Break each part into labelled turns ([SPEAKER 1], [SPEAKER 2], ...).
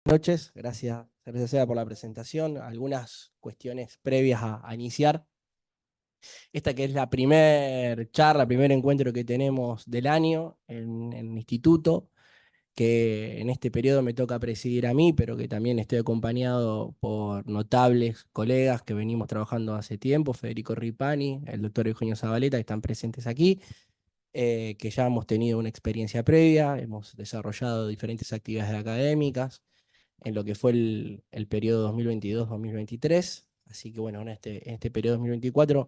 [SPEAKER 1] Noches, gracias Seba por la presentación. Algunas cuestiones previas a iniciar. Esta que es la primer charla, primer encuentro que tenemos del año en el instituto, que en este periodo me toca presidir a mí, pero que también estoy acompañado por notables colegas que venimos trabajando hace tiempo, Federico Ripani, el doctor Eugenio Zabaleta, que están presentes aquí, que ya hemos tenido una experiencia previa, hemos desarrollado diferentes actividades académicas en lo que fue el periodo 2022-2023. Así que bueno, en este periodo 2024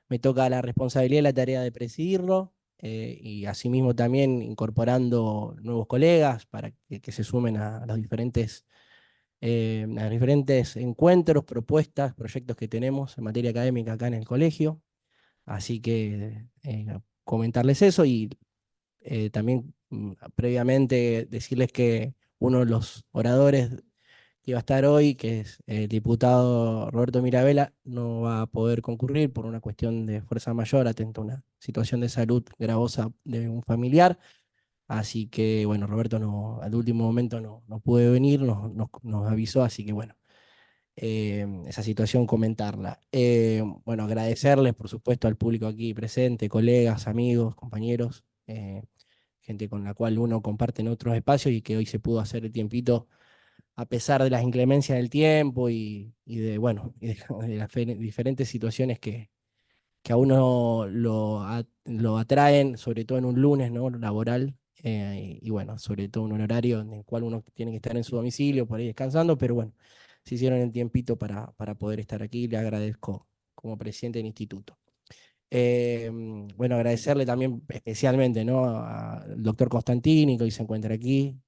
[SPEAKER 1] me toca la responsabilidad y la tarea de presidirlo, y asimismo también incorporando nuevos colegas para que se sumen a los diferentes encuentros, propuestas, proyectos que tenemos en materia académica acá en el colegio. Así que comentarles eso y también previamente decirles que uno de los oradores que va a estar hoy, que es el diputado Roberto Mirabella, no va a poder concurrir por una cuestión de fuerza mayor, atento a una situación de salud gravosa de un familiar. Así que, bueno, Roberto no, al último momento no puede venir, nos avisó, así que, bueno, esa situación comentarla. Bueno, agradecerles, por supuesto, al público aquí presente, colegas, amigos, compañeros, gente con la cual uno comparte en otros espacios y que hoy se pudo hacer el tiempito a pesar de las inclemencias del tiempo y de, bueno, y de las diferentes situaciones que a uno lo atraen, sobre todo en un lunes, ¿no? Laboral, y bueno, sobre todo en un horario en el cual uno tiene que estar en su domicilio, por ahí descansando, pero bueno, se hicieron el tiempito para poder estar aquí, le agradezco como presidente del instituto. Bueno, agradecerle también especialmente, ¿no? Al doctor Constantini, que hoy se encuentra aquí,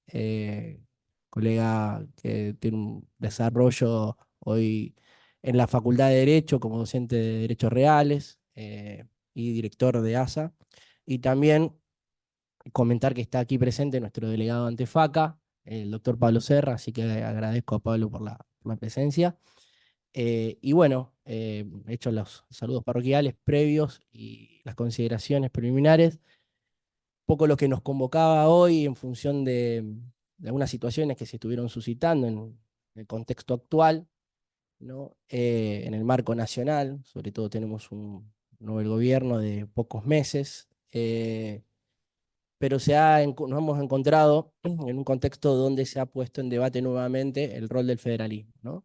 [SPEAKER 1] colega que tiene un desarrollo hoy en la Facultad de Derecho como docente de Derechos Reales, y director de ASA. Y también comentar que está aquí presente nuestro delegado ante FACA, el doctor Pablo Serra, así que agradezco a Pablo por la presencia. Y bueno, hecho los saludos parroquiales previos y las consideraciones preliminares, poco lo que nos convocaba hoy en función de algunas situaciones que se estuvieron suscitando en el contexto actual, ¿no? En el marco nacional, sobre todo tenemos un nuevo gobierno de pocos meses, pero nos hemos encontrado en un contexto donde se ha puesto en debate nuevamente el rol del federalismo, ¿no?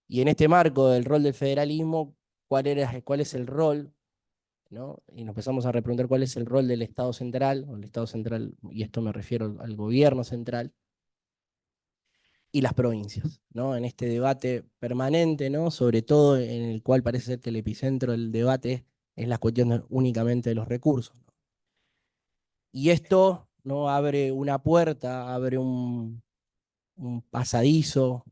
[SPEAKER 1] Y en este marco del rol del federalismo, ¿cuál es el rol? ¿No? Y nos empezamos a repreguntar cuál es el rol del Estado central, o el Estado central, y esto me refiero al gobierno central, y las provincias, ¿no? En este debate permanente, ¿no? Sobre todo en el cual parece ser que el epicentro del debate es la cuestión únicamente de los recursos, ¿no? Y esto, ¿no? Abre una puerta, abre un pasadizo,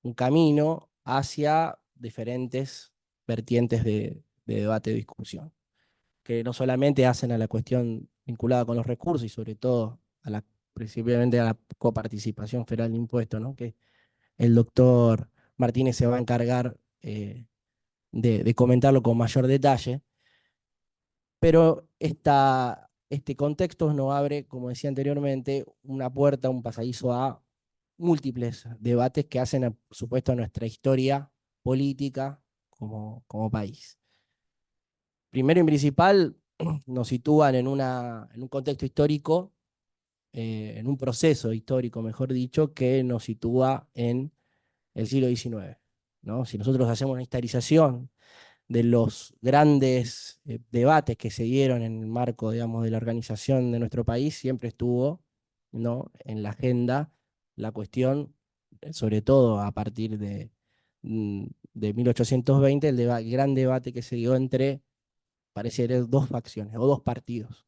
[SPEAKER 1] un camino hacia diferentes vertientes de debate y discusión, que no solamente hacen a la cuestión vinculada con los recursos y sobre todo principalmente a la coparticipación federal de impuestos, ¿no? Que el doctor Martínez se va a encargar de comentarlo con mayor detalle, pero este contexto nos abre, como decía anteriormente, una puerta, un pasadizo a múltiples debates que hacen, por supuesto, a nuestra historia política como país. Primero y principal, nos sitúan en un contexto histórico, en un proceso histórico, mejor dicho, que nos sitúa en el siglo XIX, ¿no? Si nosotros hacemos una historización de los grandes debates que se dieron en el marco, digamos, de la organización de nuestro país, siempre estuvo, ¿no? En la agenda la cuestión, sobre todo a partir de 1820, el gran debate que se dio entre, parece ser, dos facciones o dos partidos.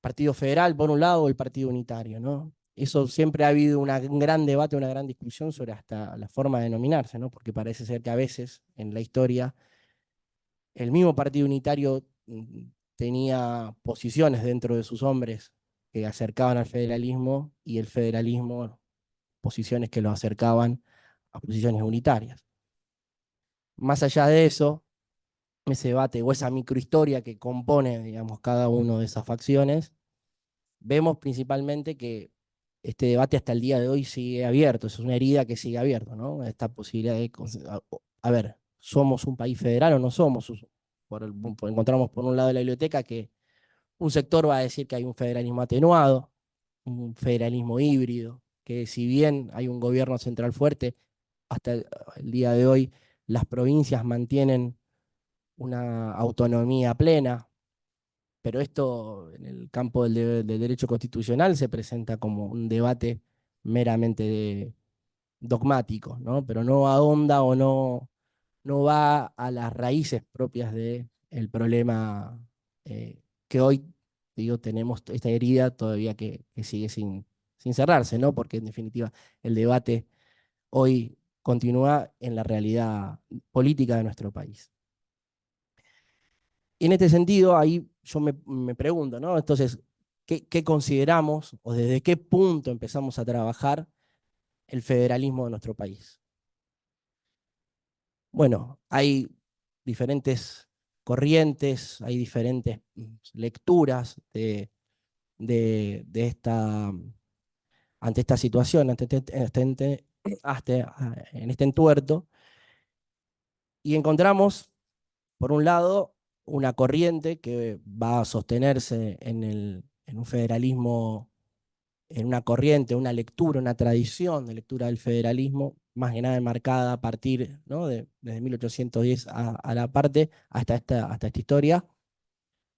[SPEAKER 1] Partido federal, por un lado, o el partido unitario, ¿no? Eso siempre ha habido un gran debate, una gran discusión sobre hasta la forma de denominarse, ¿no? Porque parece ser que a veces en la historia el mismo partido unitario tenía posiciones dentro de sus hombres que acercaban al federalismo y el federalismo posiciones que lo acercaban a posiciones unitarias. Más allá de eso, ese debate o esa microhistoria que compone, digamos, cada una de esas facciones, vemos principalmente que este debate hasta el día de hoy sigue abierto, es una herida que sigue abierta, ¿no? Esta posibilidad de, a ver, ¿somos un país federal o no somos? Encontramos por un lado la biblioteca que un sector va a decir que hay un federalismo atenuado, un federalismo híbrido, que si bien hay un gobierno central fuerte, hasta el día de hoy las provincias mantienen una autonomía plena, pero esto en el campo del derecho constitucional se presenta como un debate meramente dogmático, ¿no? Pero no ahonda o no va a las raíces propias del problema que hoy, digo, tenemos esta herida todavía que sigue sin cerrarse, ¿no? Porque en definitiva el debate hoy continúa en la realidad política de nuestro país. Y en este sentido, ahí yo me pregunto, ¿no? Entonces, ¿qué consideramos o desde qué punto empezamos a trabajar el federalismo de nuestro país? Bueno, hay diferentes corrientes, hay diferentes lecturas de ante esta situación, en este entuerto, y encontramos, por un lado, una corriente que va a sostenerse en un federalismo, en una corriente, una lectura, una tradición de lectura del federalismo, más que nada enmarcada a partir, ¿no? Desde 1810 a la parte, hasta esta historia,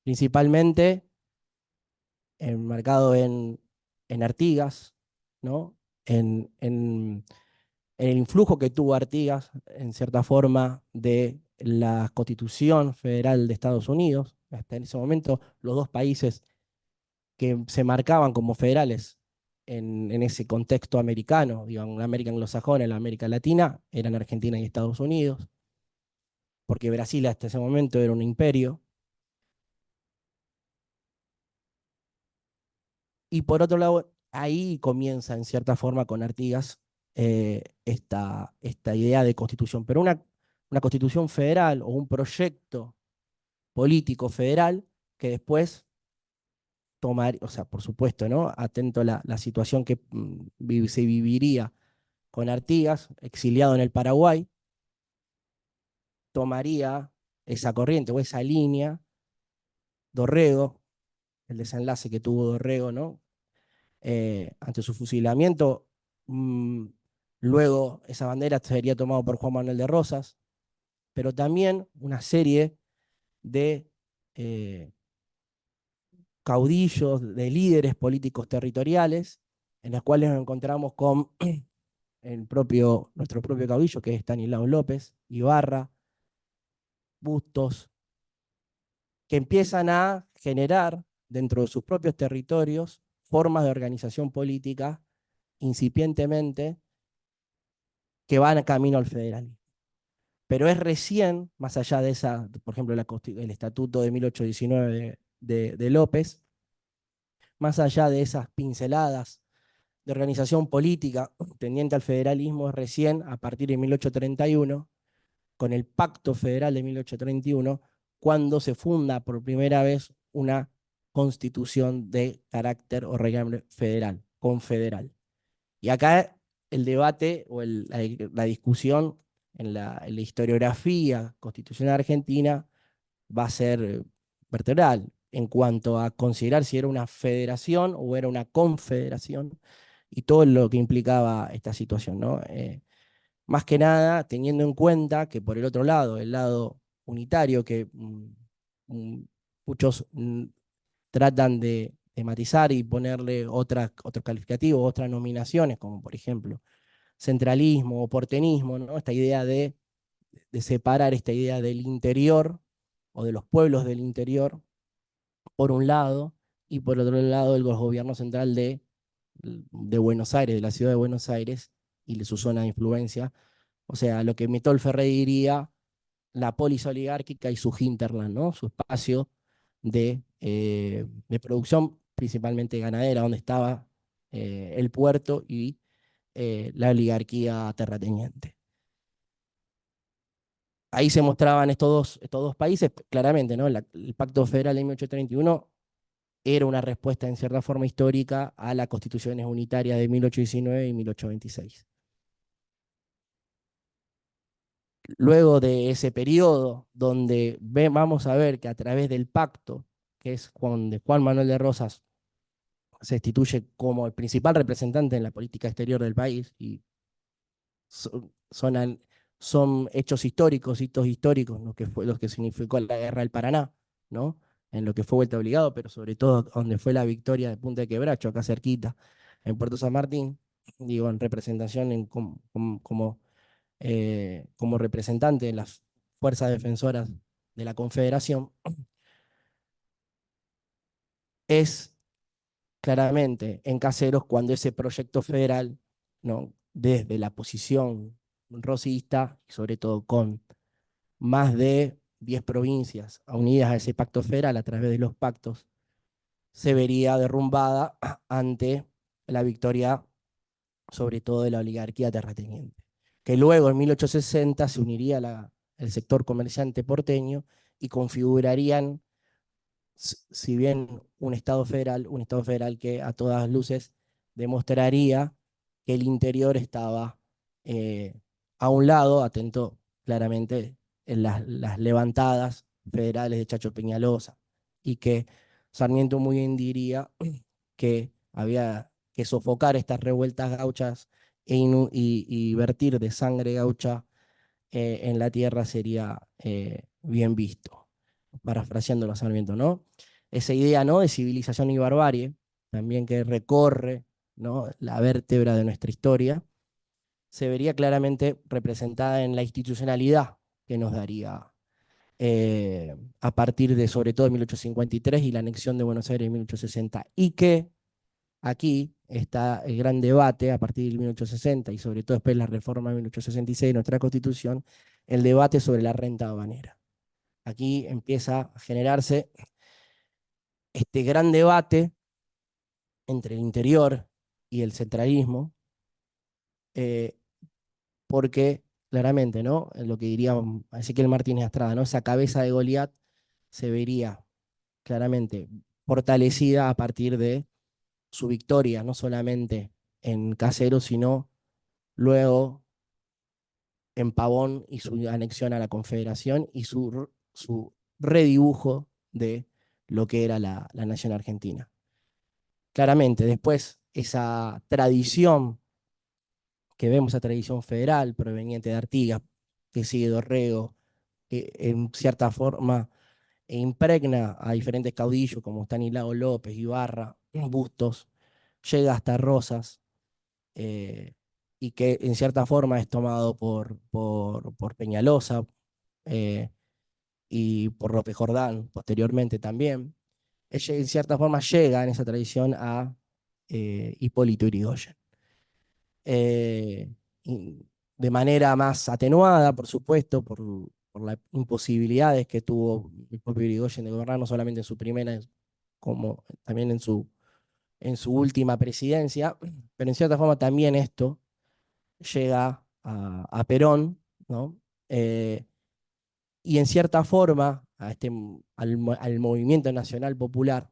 [SPEAKER 1] principalmente enmarcado en Artigas, ¿no? En el influjo que tuvo Artigas, en cierta forma, de la Constitución Federal de Estados Unidos. Hasta en ese momento, los dos países que se marcaban como federales en ese contexto americano, digo, en la América anglosajona, en la América Latina, eran Argentina y Estados Unidos, porque Brasil hasta ese momento era un imperio. Y por otro lado, ahí comienza en cierta forma con Artigas esta idea de constitución, pero una constitución federal o un proyecto político federal que después tomar, o sea, por supuesto, ¿no? Atento a la situación que se viviría con Artigas, exiliado en el Paraguay, tomaría esa corriente o esa línea, Dorrego, el desenlace que tuvo Dorrego, ¿no? Ante su fusilamiento, mm, luego esa bandera sería tomada por Juan Manuel de Rosas, pero también una serie de eh, caudillos, de líderes políticos territoriales, en los cuales nos encontramos con nuestro propio caudillo, que es Estanislao López, Ibarra, Bustos, que empiezan a generar dentro de sus propios territorios formas de organización política incipientemente que van camino al federalismo. Pero es recién, más allá de esa, por ejemplo, el estatuto de 1819 de López, más allá de esas pinceladas de organización política tendiente al federalismo, es recién a partir de 1831, con el Pacto Federal de 1831, cuando se funda por primera vez una constitución de carácter o reglamento federal, confederal. Y acá el debate o la discusión en la historiografía constitucional argentina va a ser vertebral en cuanto a considerar si era una federación o era una confederación y todo lo que implicaba esta situación, ¿no? Más que nada teniendo en cuenta que por el otro lado, el lado unitario que muchos tratan de matizar y ponerle otros calificativos, otras nominaciones, como por ejemplo centralismo o porteñismo, ¿no? Esta idea de separar esta idea del interior o de los pueblos del interior, por un lado, y por otro lado el gobierno central de Buenos Aires, de la ciudad de Buenos Aires y de su zona de influencia. O sea, lo que Mitol Ferré diría la polis oligárquica y su hinterland, ¿no? Su espacio de producción principalmente ganadera, donde estaba el puerto y la oligarquía terrateniente. Ahí se mostraban estos dos países claramente, ¿no? El Pacto Federal de 1831 era una respuesta en cierta forma histórica a las constituciones unitarias de 1819 y 1826. Luego de ese periodo, donde vamos a ver que a través del pacto, que es de Juan Manuel de Rosas se instituye como el principal representante en la política exterior del país, y son, son, son hechos históricos, hitos históricos, lo que significó la guerra del Paraná, ¿no? En lo que fue vuelta obligado, pero sobre todo donde fue la victoria de Punta de Quebracho, acá cerquita, en Puerto San Martín, digo, en representación como representante de las fuerzas defensoras de la Confederación, es claramente en Caseros cuando ese proyecto federal, ¿no? Desde la posición rosista, y sobre todo con más de 10 provincias unidas a ese pacto federal a través de los pactos, se vería derrumbada ante la victoria, sobre todo de la oligarquía terrateniente, que luego en 1860 se uniría el sector comerciante porteño y configurarían, si bien un Estado federal que a todas luces demostraría que el interior estaba eh, a un lado, atento claramente en las levantadas federales de Chacho Peñalosa, y que Sarmiento muy bien diría que había que sofocar estas revueltas gauchas y vertir de sangre gaucha en la tierra sería bien visto, parafraseando a Sarmiento, ¿no? Esa idea, ¿no?, de civilización y barbarie, también que recorre, ¿no?, la vértebra de nuestra historia, se vería claramente representada en la institucionalidad que nos daría a partir de, sobre todo, de 1853 y la anexión de Buenos Aires en 1860, y que aquí está el gran debate a partir de 1860 y sobre todo después de la reforma de 1866 de nuestra Constitución, el debate sobre la renta habanera. Aquí empieza a generarse este gran debate entre el interior y el centralismo, eh, porque claramente, ¿no?, lo que diría Ezequiel Martínez Estrada, ¿no?, esa cabeza de Goliat se vería claramente fortalecida a partir de su victoria, no solamente en Caseros, sino luego en Pavón y su anexión a la Confederación y su redibujo de lo que era la nación argentina. Claramente, después esa tradición que vemos, esa tradición federal proveniente de Artigas, que sigue Dorrego, que en cierta forma impregna a diferentes caudillos como Estanislao López, Ibarra, Bustos, llega hasta Rosas, eh, y que en cierta forma es tomado por Peñalosa eh, y por López Jordán posteriormente también. Ella en cierta forma llega en esa tradición a Hipólito Yrigoyen. Eh, de manera más atenuada, por supuesto, por las imposibilidades que tuvo el propio Yrigoyen de gobernar, no solamente en su primera, como también en su última presidencia, pero en cierta forma también esto llega a Perón, ¿no? Y en cierta forma al movimiento nacional popular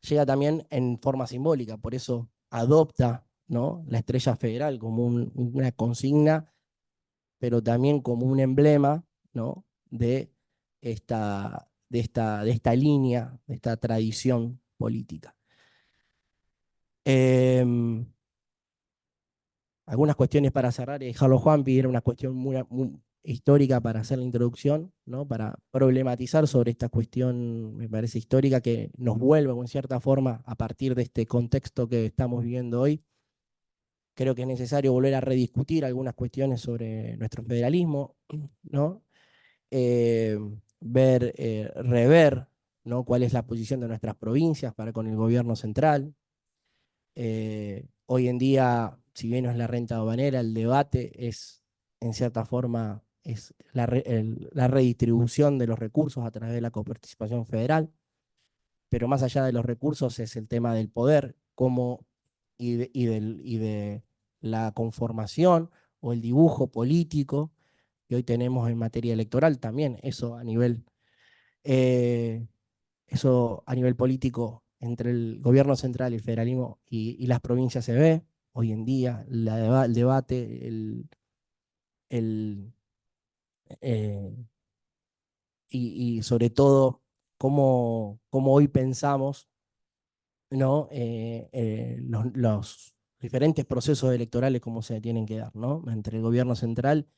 [SPEAKER 1] llega también en forma simbólica, por eso adopta, ¿no?, la estrella federal como una consigna, pero también como un emblema, ¿no?, de esta línea, de esta tradición política. Em, Algunas cuestiones para cerrar y dejarlo, Juanpi, era una cuestión muy histórica para hacer la introducción, ¿no?, para problematizar sobre esta cuestión, me parece histórica, que nos vuelve, en cierta forma, a partir de este contexto que estamos viviendo hoy. Creo que es necesario volver a rediscutir algunas cuestiones sobre nuestro federalismo, ¿no? Eh, rever, ¿no?, cuál es la posición de nuestras provincias para con el gobierno central. Hoy en día, si bien no es la renta habanera, el debate es, en cierta forma, es la redistribución de los recursos a través de la coparticipación federal, pero más allá de los recursos es el tema del poder, y de la conformación o el dibujo político que hoy tenemos en materia electoral también, eso a nivel Eso a nivel político entre el gobierno central y el federalismo y las provincias se ve hoy en día, el debate, el, eh, y sobre todo cómo hoy pensamos, ¿no? Los diferentes procesos electorales, cómo se tienen que dar, ¿no? Entre el gobierno central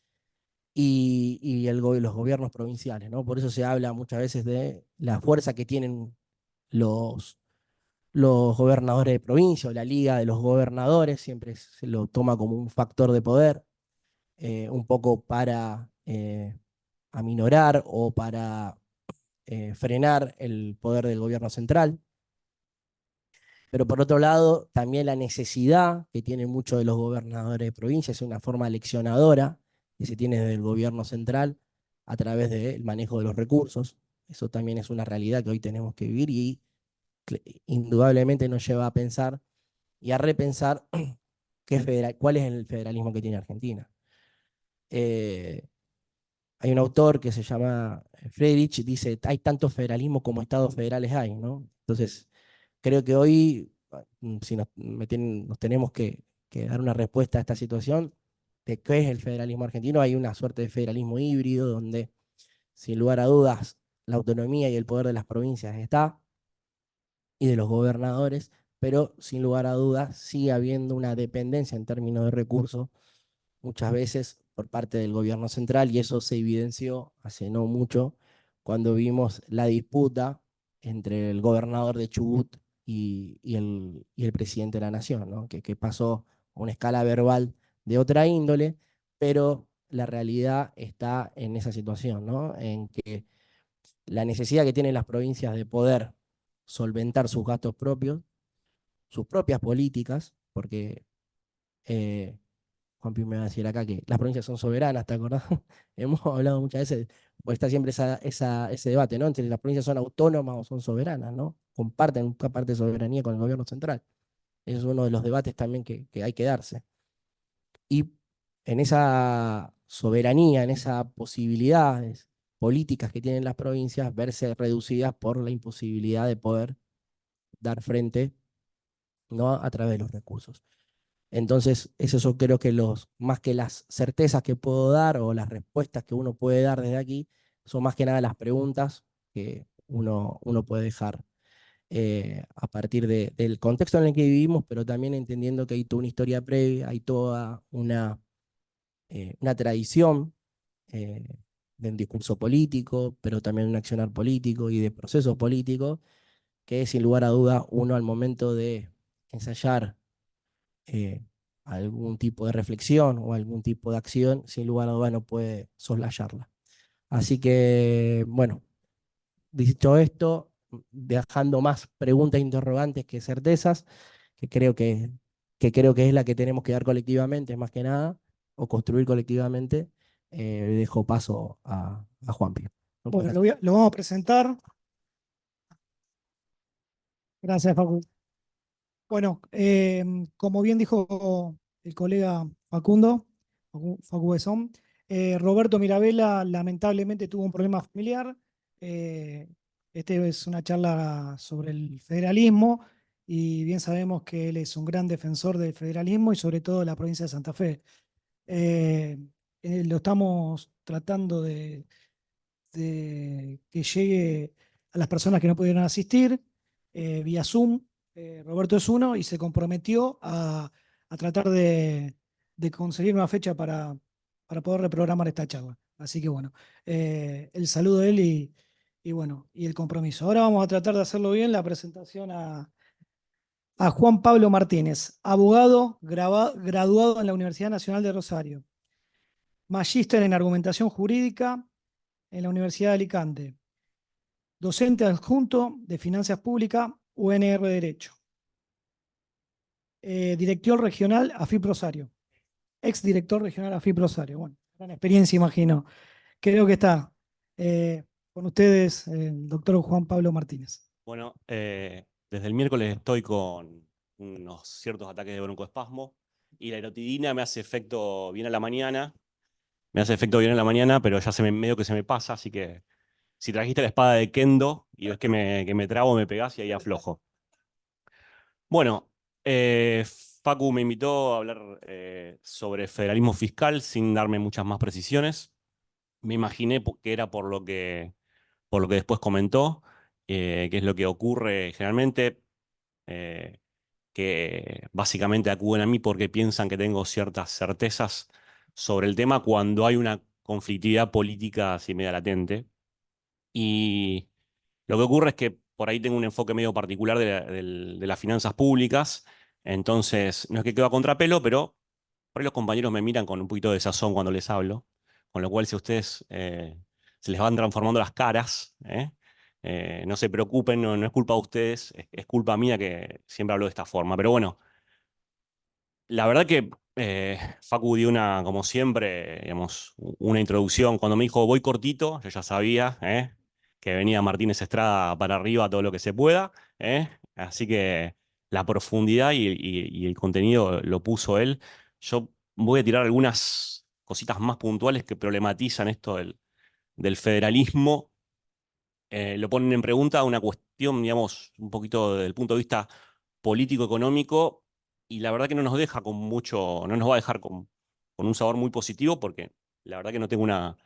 [SPEAKER 1] y los gobiernos provinciales, ¿no? Por eso se habla muchas veces de la fuerza que tienen los, los gobernadores de provincia o la liga de los gobernadores, siempre se lo toma como un factor de poder, un poco para aminorar o para frenar el poder del gobierno central. Pero por otro lado, también la necesidad que tienen muchos de los gobernadores de provincia es una forma leccionadora que se tiene desde el gobierno central a través del manejo de los recursos. Eso también es una realidad que hoy tenemos que vivir y indudablemente nos lleva a pensar y a repensar cuál es el federalismo que tiene Argentina. Eh, Hay un autor que se llama Friedrich, dice, hay tanto federalismo como estados federales hay, ¿no? Entonces, creo que hoy, si nos tenemos que dar una respuesta a esta situación de qué es el federalismo argentino, hay una suerte de federalismo híbrido donde, sin lugar a dudas, la autonomía y el poder de las provincias está, y de los gobernadores, pero sin lugar a dudas sigue habiendo una dependencia en términos de recursos muchas veces por parte del gobierno central, y eso se evidenció hace no mucho cuando vimos la disputa entre el gobernador de Chubut y el presidente de la nación, ¿no? Que pasó a una escala verbal de otra índole, pero la realidad está en esa situación, ¿no? En que la necesidad que tienen las provincias de poder solventar sus gastos propios, sus propias políticas, porque Juanpi me va a decir acá que las provincias son soberanas, ¿te acordás? Hemos hablado muchas veces, pues está siempre ese debate, ¿no? Entre las provincias son autónomas o son soberanas, ¿no? Comparten una parte de soberanía con el gobierno central. Ese es uno de los debates también que hay que darse. Y en esa soberanía, en esas posibilidades políticas que tienen las provincias, verse reducidas por la imposibilidad de poder dar frente, ¿no? A través de los recursos. Entonces, eso yo creo que más que las certezas que puedo dar o las respuestas que uno puede dar desde aquí, son más que nada las preguntas que uno puede dejar a partir del contexto en el que vivimos, pero también entendiendo que hay toda una historia previa, hay toda una tradición eh, de un discurso político, pero también un accionar político y de procesos políticos, que sin lugar a duda uno al momento de ensayar eh, algún tipo de reflexión o algún tipo de acción, sin lugar a dudas no puede soslayarla. Así que, bueno, dicho esto, dejando más preguntas e interrogantes que certezas, que creo que, que creo que es la que tenemos que dar colectivamente, más que nada, o construir colectivamente, dejo paso a Juanpi. Muchas
[SPEAKER 2] Bueno,
[SPEAKER 1] gracias.
[SPEAKER 2] lo vamos a presentar. Gracias, Facu. Bueno, como bien dijo el colega Facundo, Facu Besón, Roberto Mirabella lamentablemente tuvo un problema familiar. Eh, este es una charla sobre el federalismo y bien sabemos que él es un gran defensor del federalismo y sobre todo de la provincia de Santa Fe. Eh, lo estamos tratando de que llegue a las personas que no pudieron asistir vía Zoom. Roberto es uno y se comprometió a tratar de conseguir una fecha para poder reprogramar esta charla. Así que bueno, el saludo de él y bueno, y el compromiso. Ahora vamos a tratar de hacerlo bien, la presentación a Juan Pablo Martínez, abogado graduado en la Universidad Nacional de Rosario, magíster en argumentación jurídica en la Universidad de Alicante, docente adjunto de Finanzas Públicas, UNR Derecho. Director regional AFIP Rosario. Ex director regional AFIP Rosario. Bueno, gran experiencia, imagino. Creo que está con ustedes el doctor Juan Pablo Martínez.
[SPEAKER 3] Bueno, desde el miércoles estoy con unos ciertos ataques de broncoespasmo y la erotidina me hace efecto bien a la mañana. Me hace efecto bien a la mañana, pero ya medio que se me pasa, así que si trajiste la espada de Kendo, y ves que me trabo, me pegás y ahí aflojo. Bueno, Facu me invitó a hablar sobre federalismo fiscal sin darme muchas más precisiones. Me imaginé que era por lo que después comentó, que es lo que ocurre generalmente, que básicamente acuden a mí porque piensan que tengo ciertas certezas sobre el tema cuando hay una conflictividad política así media latente. Y lo que ocurre es que por ahí tengo un enfoque medio particular de las finanzas públicas, entonces no es que quedo a contrapelo, pero por ahí los compañeros me miran con un poquito de sazón cuando les hablo, con lo cual si a ustedes se les van transformando las caras, no se preocupen, no es culpa de ustedes, es culpa mía que siempre hablo de esta forma. Pero bueno, la verdad que Facu dio como siempre, digamos, una introducción. Cuando me dijo voy cortito, yo ya sabía que venía Martínez Estrada para arriba todo lo que se pueda. Así que la profundidad y el contenido lo puso él. Yo voy a tirar algunas cositas más puntuales que problematizan esto del federalismo. Lo ponen en pregunta una cuestión, digamos, un poquito desde el punto de vista político-económico, y la verdad que no nos deja con mucho, no nos va a dejar con un sabor muy positivo, porque la verdad que no tengo una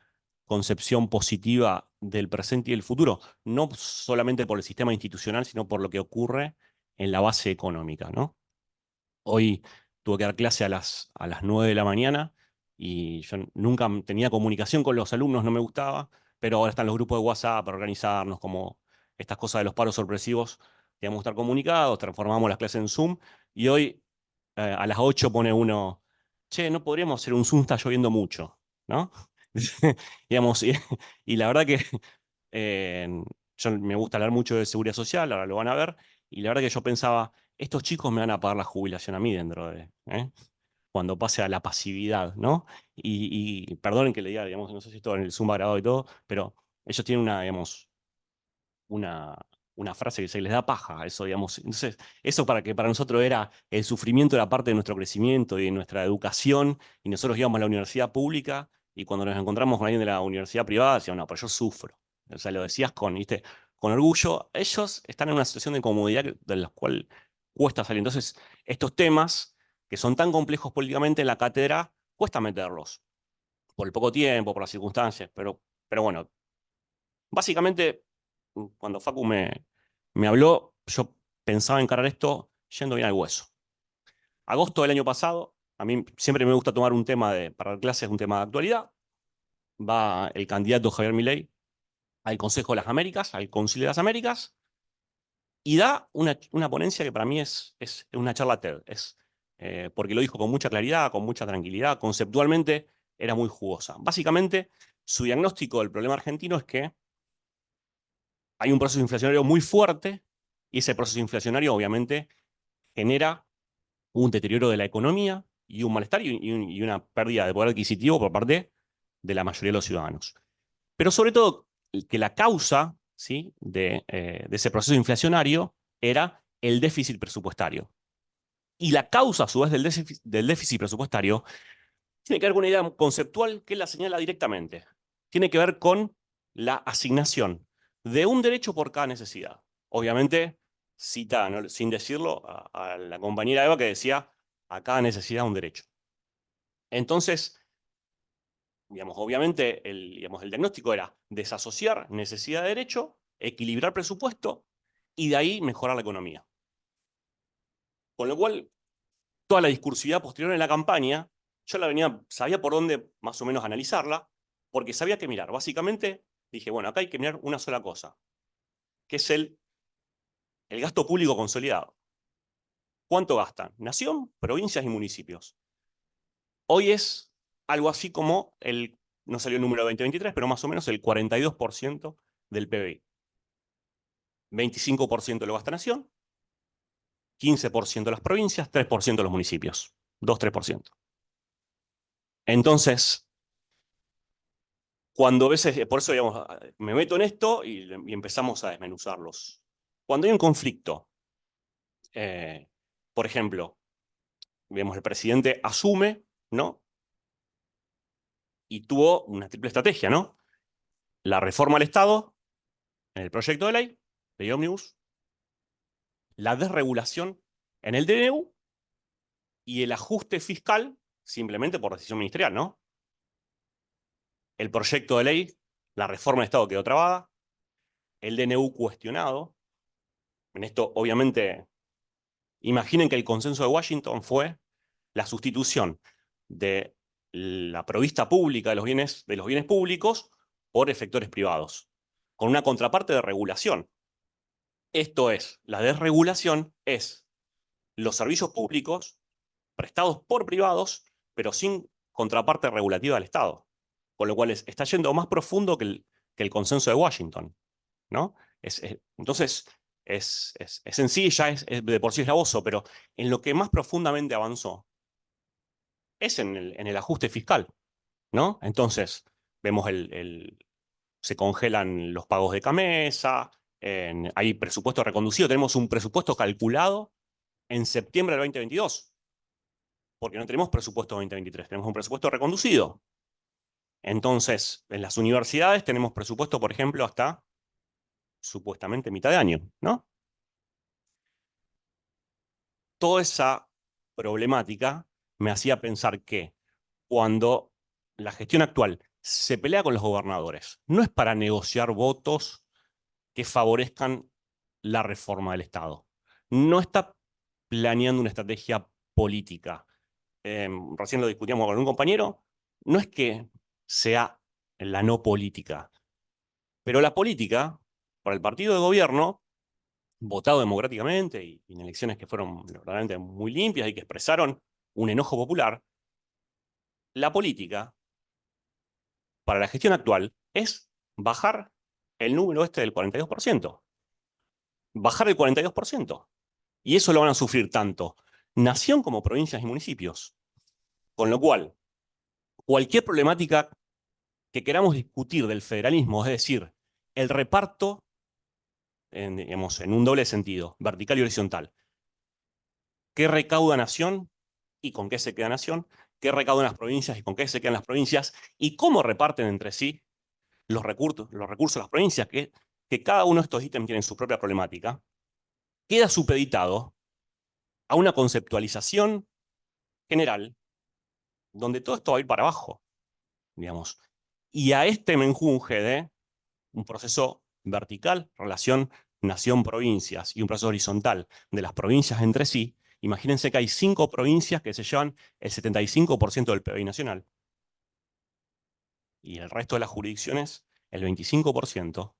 [SPEAKER 3] concepción positiva del presente y del futuro, no solamente por el sistema institucional, sino por lo que ocurre en la base económica, ¿no? Hoy tuve que dar clase a las 9 de la mañana y yo nunca tenía comunicación con los alumnos, no me gustaba, pero ahora están los grupos de WhatsApp para organizarnos, como estas cosas de los paros sorpresivos, digamos, estar comunicados, transformamos las clases en Zoom y hoy a las 8 pone uno, che, no podríamos hacer un Zoom, está lloviendo mucho, ¿no? Digamos, y la verdad que yo me gusta hablar mucho de seguridad social, ahora lo van a ver, y la verdad que yo pensaba, estos chicos me van a pagar la jubilación a mí dentro de, cuando pase a la pasividad, ¿no? Y perdonen que le diga, digamos, no sé si esto en el Zoom va grabado y todo, pero ellos tienen digamos, una, una frase que se les da paja, eso, digamos. Entonces, eso para nosotros era el sufrimiento era parte de nuestro crecimiento y de nuestra educación, y nosotros íbamos a la universidad pública, y cuando nos encontramos con alguien de la universidad privada, decíamos, no, pero yo sufro. O sea, lo decías ¿viste? Con orgullo. Ellos están en una situación de comodidad de la cual cuesta salir. Entonces, estos temas, que son tan complejos políticamente en la cátedra, cuesta meterlos, por el poco tiempo, por las circunstancias, pero bueno, básicamente, cuando Facu me habló, yo pensaba encarar esto yendo bien al hueso. Agosto del año pasado, a mí siempre me gusta tomar un tema para dar clases, un tema de actualidad. Va el candidato Javier Milei al Consejo de las Américas, al Concilio de las Américas, y da una ponencia que para mí es una charla TED. Porque lo dijo con mucha claridad, con mucha tranquilidad, conceptualmente era muy jugosa. Básicamente, su diagnóstico del problema argentino es que hay un proceso inflacionario muy fuerte, y ese proceso inflacionario obviamente genera un deterioro de la economía y un malestar y una pérdida de poder adquisitivo por parte de la mayoría de los ciudadanos. Pero sobre todo que la causa, ¿sí?, de ese proceso inflacionario era el déficit presupuestario. Y la causa, a su vez, del déficit presupuestario tiene que ver con una idea conceptual que él la señala directamente. Tiene que ver con la asignación de un derecho por cada necesidad. Obviamente, cita, ¿no?, sin decirlo, a la compañera Eva que decía, a cada necesidad un derecho. Entonces, digamos, obviamente, el diagnóstico era desasociar necesidad de derecho, equilibrar presupuesto y de ahí mejorar la economía. Con lo cual, toda la discursividad posterior en la campaña, yo sabía por dónde más o menos analizarla, porque sabía que mirar. Básicamente dije, bueno, acá hay que mirar una sola cosa, que es el gasto público consolidado. ¿Cuánto gastan? Nación, provincias y municipios. Hoy es algo así como no salió el número 2023, pero más o menos el 42% del PBI. 25% lo gasta Nación, 15% las provincias, 3% los municipios. 2-3%. Entonces, cuando a veces, por eso digamos, me meto en esto y empezamos a desmenuzarlos. Cuando hay un conflicto, por ejemplo, vemos el presidente asume, ¿no? Y tuvo una triple estrategia, ¿no? La reforma al Estado, en el proyecto de ley, ley ómnibus, la desregulación en el DNU y el ajuste fiscal simplemente por decisión ministerial, ¿no? El proyecto de ley, la reforma del Estado quedó trabada, el DNU cuestionado. En esto, obviamente, imaginen que el consenso de Washington fue la sustitución de la provista pública de los bienes públicos por efectores privados, con una contraparte de regulación. Esto es, la desregulación es los servicios públicos prestados por privados, pero sin contraparte regulativa del Estado. Con lo cual está yendo más profundo que el consenso de Washington, ¿no? Entonces, en sí ya de por sí es gravoso, pero en lo que más profundamente avanzó es en el ajuste fiscal, ¿no? Entonces, vemos se congelan los pagos de CAMESA, hay presupuesto reconducido, tenemos un presupuesto calculado en septiembre del 2022, porque no tenemos presupuesto 2023, tenemos un presupuesto reconducido. Entonces, en las universidades tenemos presupuesto, por ejemplo, hasta supuestamente mitad de año, ¿no? Toda esa problemática me hacía pensar que cuando la gestión actual se pelea con los gobernadores, no es para negociar votos que favorezcan la reforma del Estado. No está planeando una estrategia política. Recién lo discutíamos con un compañero, no es que sea la no política, pero la política, para el partido de gobierno, votado democráticamente y en elecciones que fueron verdaderamente muy limpias y que expresaron un enojo popular, la política, para la gestión actual, es bajar el número este del 42%. Bajar el 42%. Y eso lo van a sufrir tanto nación como provincias y municipios. Con lo cual, cualquier problemática que queramos discutir del federalismo, es decir, el reparto, digamos, en un doble sentido, vertical y horizontal. ¿Qué recauda nación y con qué se queda nación? ¿Qué recaudan las provincias y con qué se quedan las provincias? ¿Y cómo reparten entre sí los recursos de las provincias? Que cada uno de estos ítems tiene su propia problemática. Queda supeditado a una conceptualización general donde todo esto va a ir para abajo, digamos. Y a este menjunje de un proceso vertical, relación nación-provincias, y un proceso horizontal de las provincias entre sí, imagínense que hay 5 provincias que se llevan el 75% del PBI nacional y el resto de las jurisdicciones el 25%.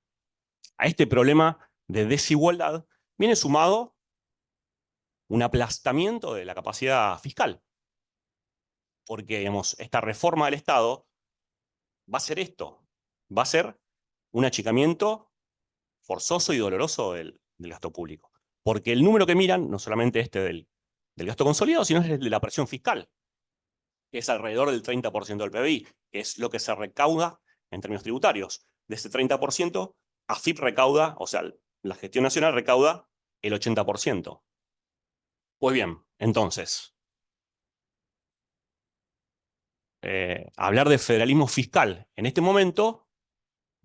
[SPEAKER 3] A este problema de desigualdad viene sumado un aplastamiento de la capacidad fiscal. Porque, digamos, esta reforma del Estado va a ser esto, va a ser un achicamiento forzoso y doloroso del gasto público. Porque el número que miran, no solamente este del gasto consolidado, sino es el de la presión fiscal, que es alrededor del 30% del PBI, que es lo que se recauda en términos tributarios. De ese 30%, AFIP recauda, o sea, la gestión nacional recauda el 80%. Pues bien, entonces, hablar de federalismo fiscal en este momento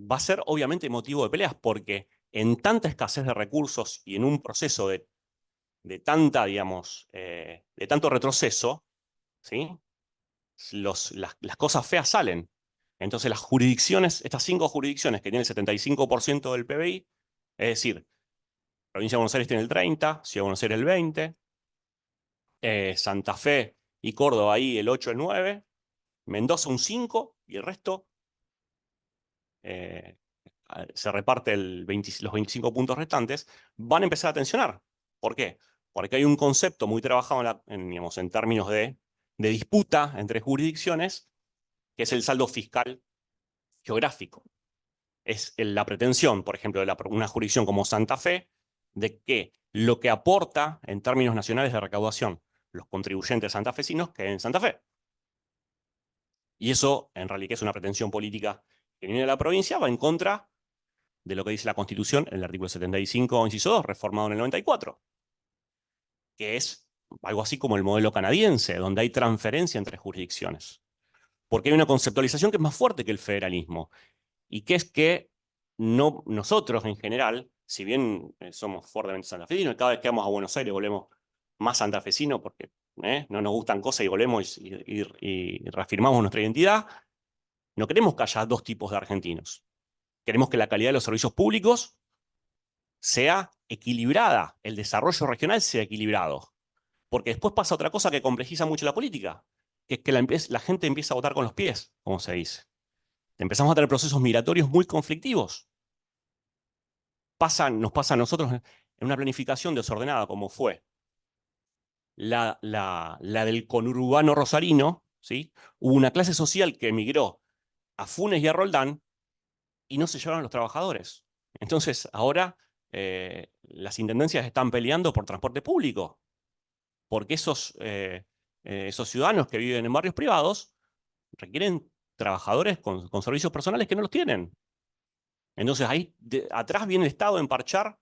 [SPEAKER 3] va a ser obviamente motivo de peleas, porque en tanta escasez de recursos y en un proceso de tanta, digamos, de tanto retroceso, ¿sí? Las cosas feas salen. Entonces las jurisdicciones, estas 5 jurisdicciones que tienen el 75% del PBI, es decir, Provincia de Buenos Aires tiene el 30%, Ciudad de Buenos Aires el 20%, Santa Fe y Córdoba ahí el 8%, el 9%, Mendoza un 5% y el resto se reparte los 25 puntos restantes, van a empezar a tensionar. ¿Por qué? Porque hay un concepto muy trabajado digamos, en términos de disputa entre jurisdicciones, que es el saldo fiscal geográfico. Es la pretensión, por ejemplo, de una jurisdicción como Santa Fe, de que lo que aporta en términos nacionales de recaudación los contribuyentes santafesinos queden en Santa Fe. Y eso, en realidad, es una pretensión política que viene de la provincia, va en contra de lo que dice la Constitución en el artículo 75, inciso 2, reformado en el 94, que es algo así como el modelo canadiense, donde hay transferencia entre jurisdicciones. Porque hay una conceptualización que es más fuerte que el federalismo, y que es que nosotros en general si bien somos fuertemente santafesinos, cada vez que vamos a Buenos Aires volvemos más santafesinos porque no nos gustan cosas y volvemos y reafirmamos nuestra identidad, no queremos que haya dos tipos de argentinos. Queremos que la calidad de los servicios públicos sea equilibrada, el desarrollo regional sea equilibrado. Porque después pasa otra cosa que complejiza mucho la política, que es que la gente empieza a votar con los pies, como se dice. Empezamos a tener procesos migratorios muy conflictivos. Nos pasa a nosotros en una planificación desordenada como fue la del conurbano rosarino, ¿sí? Hubo una clase social que emigró a Funes y a Roldán y no se llevaron a los trabajadores. Entonces, ahora las intendencias están peleando por transporte público, porque esos ciudadanos que viven en barrios privados requieren trabajadores con servicios personales que no los tienen. Entonces, ahí atrás viene el Estado a emparchar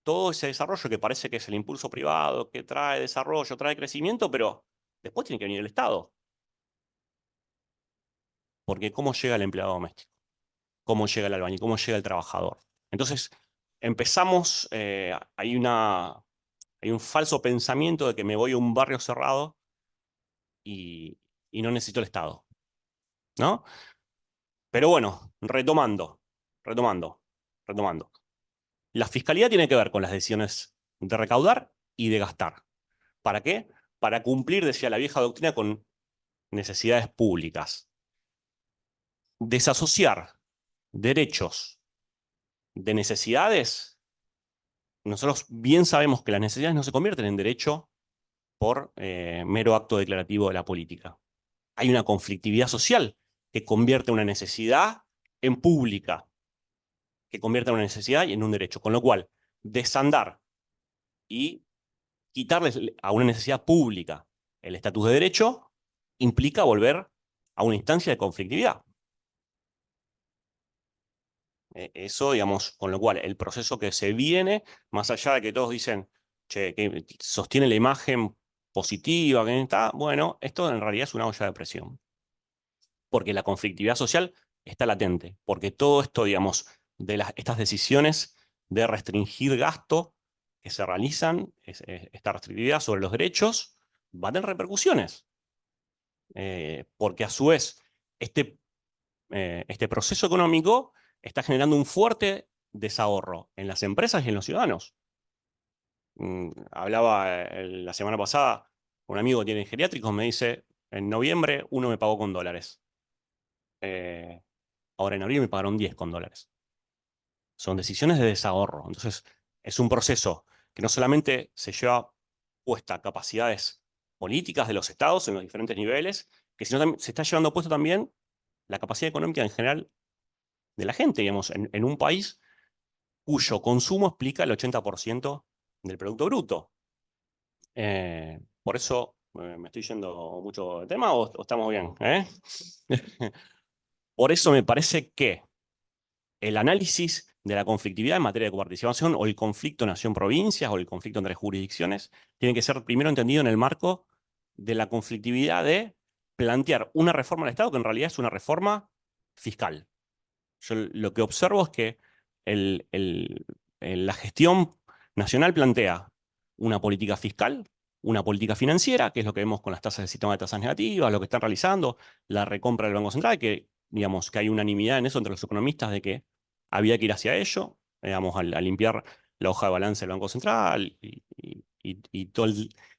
[SPEAKER 3] todo ese desarrollo que parece que es el impulso privado, que trae desarrollo, trae crecimiento, pero después tiene que venir el Estado. Porque ¿cómo llega el empleado doméstico? ¿Cómo llega el albañil? ¿Cómo llega el trabajador? Entonces, empezamos, hay un falso pensamiento de que me voy a un barrio cerrado y no necesito el Estado, ¿no? Pero bueno, retomando. La fiscalía tiene que ver con las decisiones de recaudar y de gastar. ¿Para qué? Para cumplir, decía la vieja doctrina, con necesidades públicas. Desasociar derechos de necesidades, nosotros bien sabemos que las necesidades no se convierten en derecho por mero acto declarativo de la política. Hay una conflictividad social que convierte una necesidad en pública, que convierte una necesidad en un derecho. Con lo cual, desandar y quitarles a una necesidad pública el estatus de derecho implica volver a una instancia de conflictividad. Eso, digamos, con lo cual el proceso que se viene, más allá de que todos dicen, che, que sostiene la imagen positiva, que está, bueno, esto en realidad es una olla de presión. Porque la conflictividad social está latente, porque todo esto, digamos, de estas decisiones de restringir gasto que se realizan, esta restrictividad sobre los derechos, va a tener repercusiones. Porque a su vez, este proceso económico está generando un fuerte desahorro en las empresas y en los ciudadanos. Hablaba la semana pasada, un amigo que tiene geriátricos, me dice, en noviembre uno me pagó con dólares. Ahora en abril me pagaron 10 con dólares. Son decisiones de desahorro. Entonces, es un proceso que no solamente se lleva puesta capacidades políticas de los estados en los diferentes niveles, que sino también se está llevando puesto también la capacidad económica en general de la gente, digamos, en un país cuyo consumo explica el 80% del Producto Bruto. Por eso, ¿me estoy yendo mucho de tema o estamos bien? Por eso me parece que el análisis de la conflictividad en materia de coparticipación o el conflicto nación-provincias o el conflicto entre jurisdicciones tiene que ser primero entendido en el marco de la conflictividad de plantear una reforma del Estado que en realidad es una reforma fiscal. Yo lo que observo es que la gestión nacional plantea una política fiscal, una política financiera, que es lo que vemos con las tasas del sistema de tasas negativas, lo que están realizando, la recompra del Banco Central, que digamos que hay unanimidad en eso entre los economistas de que había que ir hacia ello, digamos, a limpiar la hoja de balance del Banco Central y todo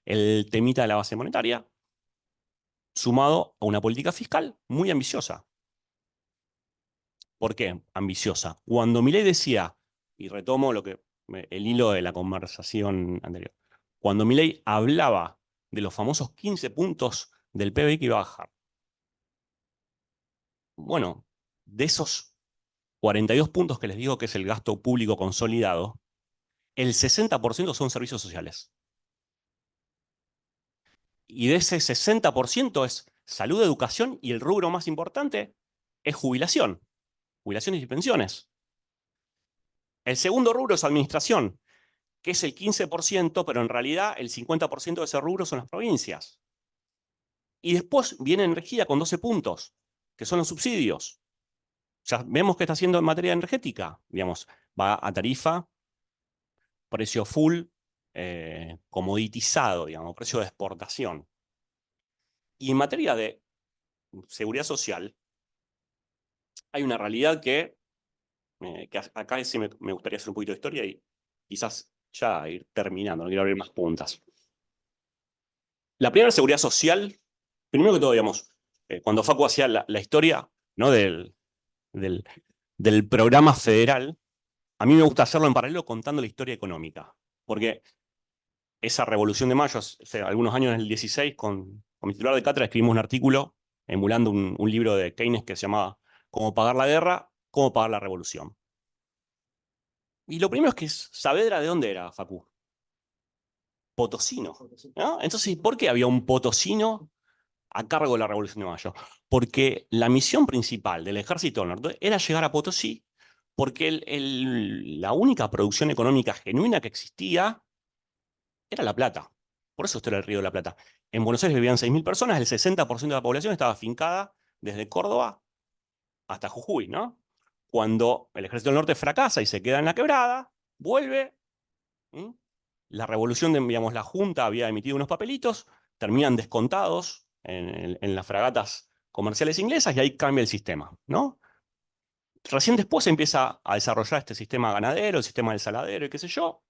[SPEAKER 3] el temita de la base monetaria, sumado a una política fiscal muy ambiciosa. ¿Por qué ambiciosa? Cuando Milei decía, y retomo el hilo de la conversación anterior, cuando Milei hablaba de los famosos 15 puntos del PBI que iba a bajar, bueno, de esos 42 puntos que les digo que es el gasto público consolidado, el 60% son servicios sociales. Y de ese 60% es salud, educación, y el rubro más importante es jubilaciones y pensiones. El segundo rubro es administración, que es el 15%, pero en realidad el 50% de ese rubro son las provincias. Y después viene energía con 12 puntos, que son los subsidios. Ya vemos qué está haciendo en materia energética. Digamos, va a tarifa precio full, comoditizado, digamos, precio de exportación. Y en materia de seguridad social, hay una realidad que acá sí me gustaría hacer un poquito de historia y quizás ya ir terminando, no quiero abrir más puntas. La primera seguridad social, primero que todo, digamos, cuando Facu hacía la historia, ¿no? del programa federal, a mí me gusta hacerlo en paralelo contando la historia económica, porque esa Revolución de Mayo, hace algunos años, en el 16, con mi titular de cátedra, escribimos un artículo emulando un libro de Keynes que se llamaba Cómo pagar la guerra, cómo pagar la revolución. Y lo primero es que Saavedra, ¿de dónde era, Facu? Potosino, ¿no? Entonces, ¿por qué había un potosino a cargo de la Revolución de Mayo? Porque la misión principal del Ejército del Norte era llegar a Potosí, porque la única producción económica genuina que existía era La Plata. Por eso esto era el Río de la Plata. En Buenos Aires vivían 6.000 personas, el 60% de la población estaba afincada desde Córdoba hasta Jujuy, ¿no? Cuando el Ejército del Norte fracasa y se queda en la quebrada, vuelve. La revolución, digamos, la Junta había emitido unos papelitos, terminan descontados en las fragatas comerciales inglesas y ahí cambia el sistema, ¿no? Recién después se empieza a desarrollar este sistema ganadero, el sistema del saladero y qué sé yo.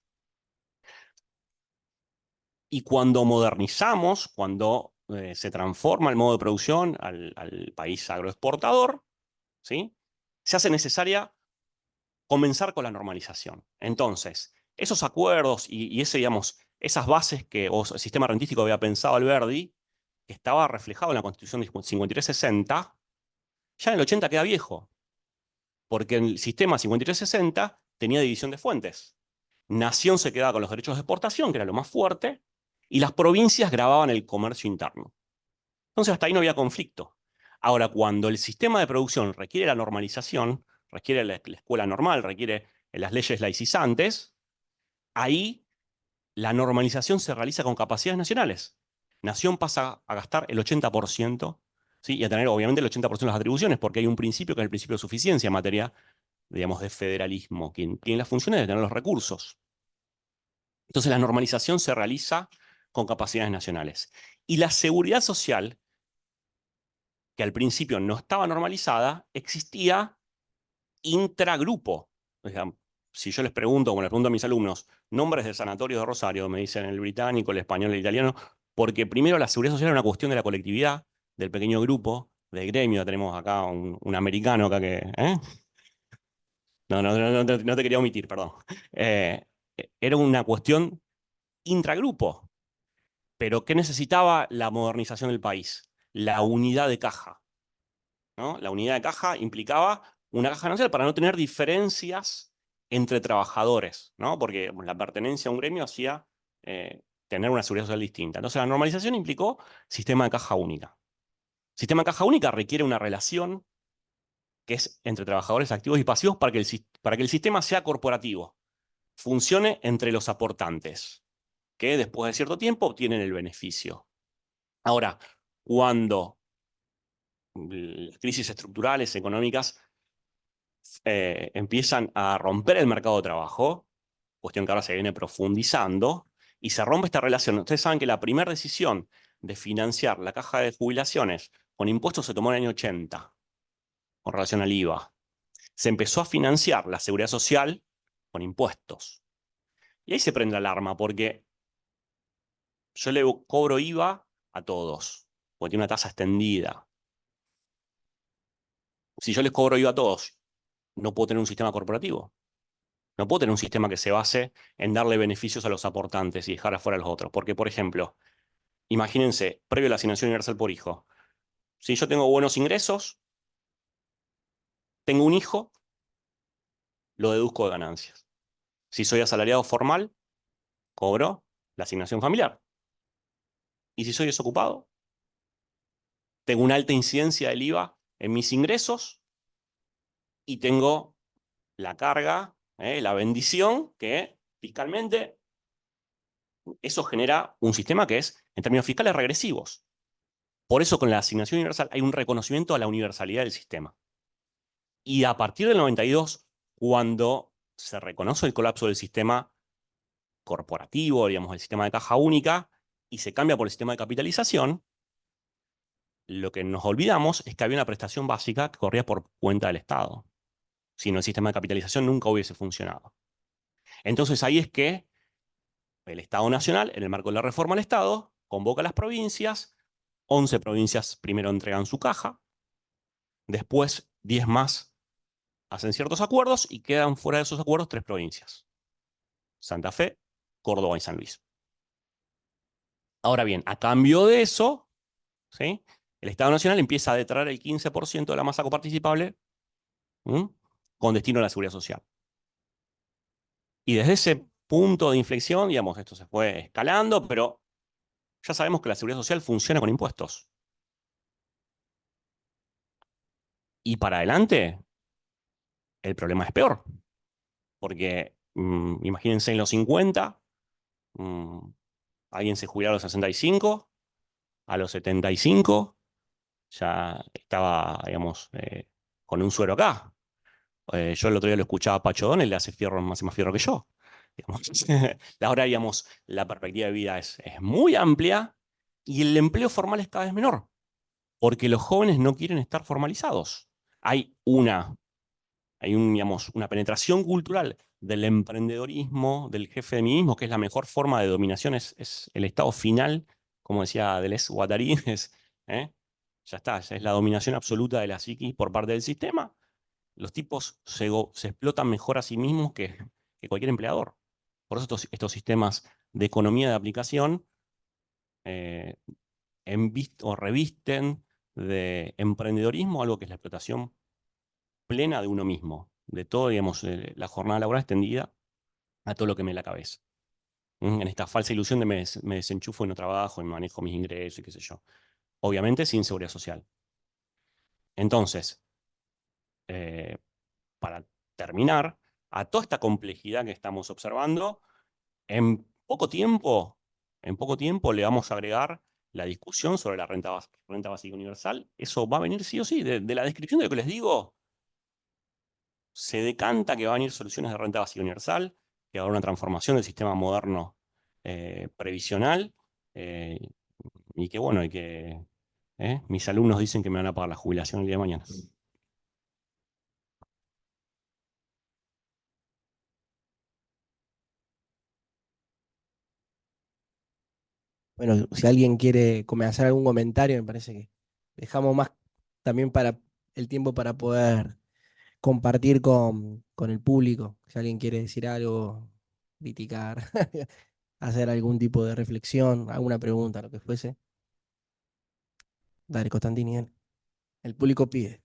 [SPEAKER 3] Y cuando modernizamos, cuando se transforma el modo de producción al país agroexportador, ¿sí? Se hace necesaria comenzar con la normalización. Entonces, esos acuerdos y digamos, esas bases o el sistema rentístico había pensado Alberdi, que estaba reflejado en la Constitución de 5360, ya en el 80 queda viejo, porque el sistema 5360 tenía división de fuentes. Nación se quedaba con los derechos de exportación, que era lo más fuerte, y las provincias grababan el comercio interno. Entonces hasta ahí no había conflicto. Ahora, cuando el sistema de producción requiere la normalización, requiere la escuela normal, requiere las leyes laicizantes, ahí la normalización se realiza con capacidades nacionales. Nación pasa a gastar el 80%, ¿sí? Y a tener obviamente el 80% de las atribuciones, porque hay un principio que es el principio de suficiencia en materia, digamos, de federalismo. Quien tiene las funciones de tener los recursos. Entonces la normalización se realiza con capacidades nacionales. Y la seguridad social, que al principio no estaba normalizada, existía intragrupo. O sea, si yo les pregunto, como les pregunto a mis alumnos, nombres de sanatorios de Rosario, me dicen el británico, el español, el italiano, porque primero la seguridad social es una cuestión de la colectividad, del pequeño grupo, del gremio. Tenemos acá un americano acá que... No te quería omitir, perdón. Era una cuestión intragrupo. Pero ¿qué necesitaba la modernización del país? La unidad de caja, ¿no? La unidad de caja implicaba una caja nacional para no tener diferencias entre trabajadores, ¿no? Porque la pertenencia a un gremio hacía tener una seguridad social distinta. Entonces la normalización implicó sistema de caja única. Sistema de caja única requiere una relación que es entre trabajadores activos y pasivos para que el sistema sea corporativo, funcione entre los aportantes, que después de cierto tiempo obtienen el beneficio. Ahora, cuando las crisis estructurales, económicas, empiezan a romper el mercado de trabajo, cuestión que ahora se viene profundizando, y se rompe esta relación. Ustedes saben que la primera decisión de financiar la caja de jubilaciones con impuestos se tomó en el año 80, con relación al IVA. Se empezó a financiar la seguridad social con impuestos. Y ahí se prende la alarma, porque yo le cobro IVA a todos, porque tiene una tasa extendida. Si yo les cobro IVA a todos, no puedo tener un sistema corporativo. No puedo tener un sistema que se base en darle beneficios a los aportantes y dejar afuera a los otros. Porque, por ejemplo, imagínense, previo a la asignación universal por hijo, si yo tengo buenos ingresos, tengo un hijo, lo deduzco de ganancias. Si soy asalariado formal, cobro la asignación familiar. Y si soy desocupado, tengo una alta incidencia del IVA en mis ingresos y tengo la carga, la bendición, que fiscalmente eso genera un sistema que es, en términos fiscales, regresivos. Por eso con la asignación universal hay un reconocimiento a la universalidad del sistema. Y a partir del 92, cuando se reconoce el colapso del sistema corporativo, digamos, el sistema de caja única, y se cambia por el sistema de capitalización, lo que nos olvidamos es que había una prestación básica que corría por cuenta del Estado. Si no, el sistema de capitalización nunca hubiese funcionado. Entonces ahí es que el Estado Nacional, en el marco de la reforma al Estado, convoca a las provincias, 11 provincias primero entregan su caja, después 10 más hacen ciertos acuerdos y quedan fuera de esos acuerdos 3 provincias: Santa Fe, Córdoba y San Luis. Ahora bien, a cambio de eso, ¿sí?, el Estado Nacional empieza a detraer el 15% de la masa coparticipable, ¿m?, con destino a la seguridad social. Y desde ese punto de inflexión, digamos, esto se fue escalando, pero ya sabemos que la seguridad social funciona con impuestos. Y para adelante, el problema es peor. Porque imagínense en los 50, alguien se jubilaba a los 65, a los 75 ya estaba, digamos, con un suero acá. Yo el otro día lo escuchaba a Pacho Donel, le hace fierro, más fierro que yo. Digamos. Ahora, digamos, la perspectiva de vida es muy amplia y el empleo formal es cada vez menor, porque los jóvenes no quieren estar formalizados. Hay digamos, una penetración cultural del emprendedorismo, del jefe de mí mismo, que es la mejor forma de dominación, es el estado final, como decía Deleuze Guattari, ¿eh? Ya está, ya es la dominación absoluta de la psiquis por parte del sistema. Los tipos se explotan mejor a sí mismos que cualquier empleador. Por eso estos sistemas de economía de aplicación eh, o revisten de emprendedorismo algo que es la explotación plena de uno mismo, de todo, digamos, la jornada laboral extendida a todo lo que me dé la cabeza. En esta falsa ilusión de me desenchufo y no trabajo y manejo mis ingresos y qué sé yo. Obviamente sin seguridad social. Entonces, eh, para terminar, a toda esta complejidad que estamos observando, en poco tiempo, en poco tiempo le vamos a agregar la discusión sobre la renta básica universal. Eso va a venir sí o sí. De la descripción de lo que les digo, se decanta que van a venir soluciones de renta básica universal, que va a haber una transformación del sistema moderno previsional, eh, y que bueno, mis alumnos dicen que me van a pagar la jubilación el día de mañana.
[SPEAKER 1] Bueno, si alguien quiere hacer algún comentario, me parece que dejamos más también para el tiempo para poder compartir con el público. Si alguien quiere decir algo, criticar, hacer algún tipo de reflexión, alguna pregunta, lo que fuese. Dale, Constantini, dale. El público pide.